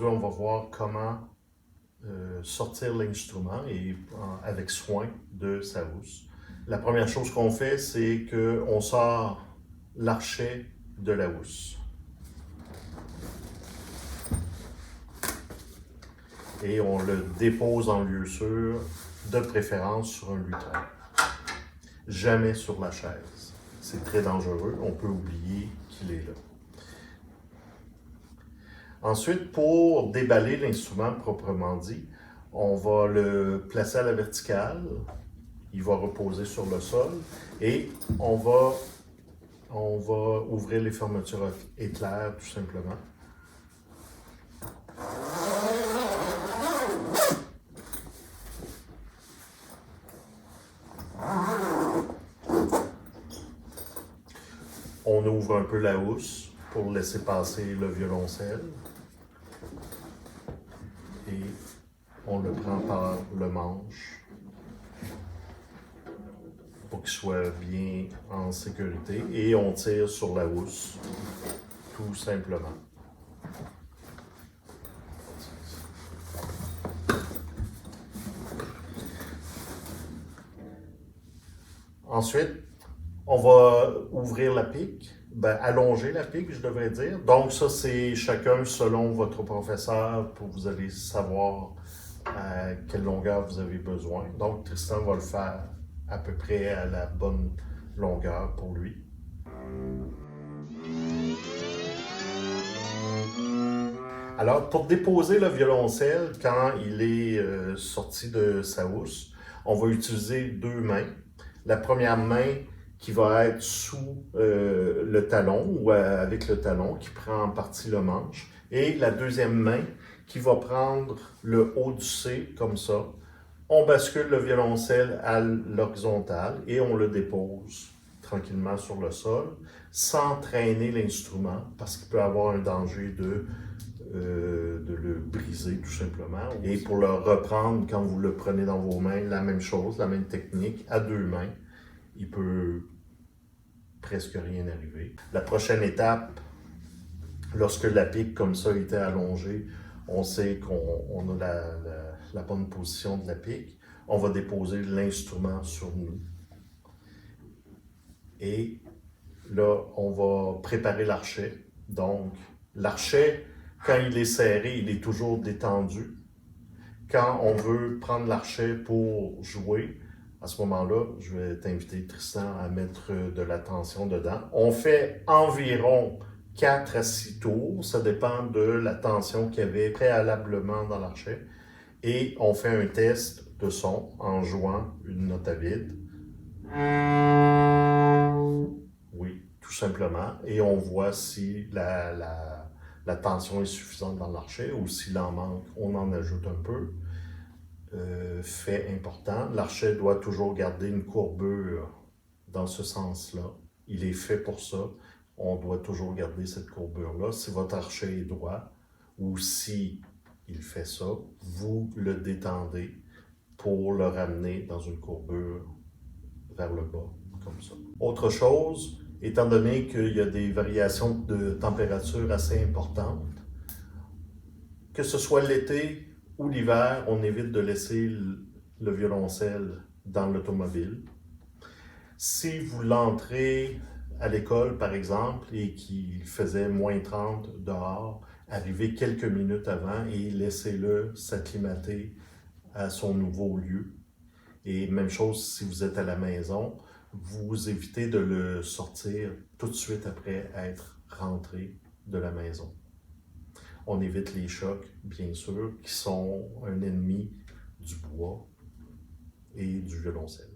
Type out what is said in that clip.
aujourd'hui, on va voir comment sortir l'instrument et avec soin de sa housse. La première chose qu'on fait, c'est qu'on sort l'archet de la housse. Et on le dépose en lieu sûr, de préférence sur un lutrin. Jamais sur la chaise. C'est très dangereux, on peut oublier qu'il est là. Ensuite, pour déballer l'instrument proprement dit, on va le placer à la verticale, il va reposer sur le sol et on va ouvrir les fermetures éclairs tout simplement. On ouvre un peu la housse pour laisser passer le violoncelle. Et on le prend par le manche pour qu'il soit bien en sécurité. Et on tire sur la housse, tout simplement. Ensuite, on va ouvrir la pique, allonger la pique, je devrais dire. Donc ça, c'est chacun selon votre professeur pour vous allez savoir à quelle longueur vous avez besoin. Donc Tristan va le faire à peu près à la bonne longueur pour lui. Alors, pour déposer le violoncelle, quand il est sorti de sa housse, on va utiliser deux mains. La première main qui va être sous le talon ou avec le talon, qui prend en partie le manche. Et la deuxième main qui va prendre le haut du C, comme ça. On bascule le violoncelle à l'horizontale et on le dépose tranquillement sur le sol, sans traîner l'instrument, parce qu'il peut avoir un danger de le briser tout simplement. Et pour le reprendre, quand vous le prenez dans vos mains, la même chose, la même technique, à deux mains, il peut presque rien arriver. La prochaine étape, lorsque la pique comme ça était allongée, on sait qu'on a la bonne position de la pique, on va déposer l'instrument sur nous. Et là, on va préparer l'archet. Donc, l'archet, quand il est serré, il est toujours détendu. Quand on veut prendre l'archet pour jouer, à ce moment-là, je vais t'inviter, Tristan, à mettre de la tension dedans. On fait environ 4 à 6 tours, ça dépend de la tension qu'il y avait préalablement dans l'archet. Et on fait un test de son en jouant une note à vide. Oui, tout simplement. Et on voit si la tension est suffisante dans l'archet ou s'il en manque, on en ajoute un peu. Fait important, l'archet doit toujours garder une courbure dans ce sens-là. Il est fait pour ça. On doit toujours garder cette courbure-là. Si votre archet est droit ou si il fait ça, vous le détendez pour le ramener dans une courbure vers le bas, comme ça. Autre chose, étant donné qu'il y a des variations de température assez importantes, que ce soit l'été ou l'hiver, on évite de laisser le violoncelle dans l'automobile. Si vous l'entrez à l'école, par exemple, et qu'il faisait moins 30 dehors, arrivez quelques minutes avant et laissez-le s'acclimater à son nouveau lieu. Et même chose si vous êtes à la maison, vous évitez de le sortir tout de suite après être rentré de la maison. On évite les chocs, bien sûr, qui sont un ennemi du bois et du violoncelle.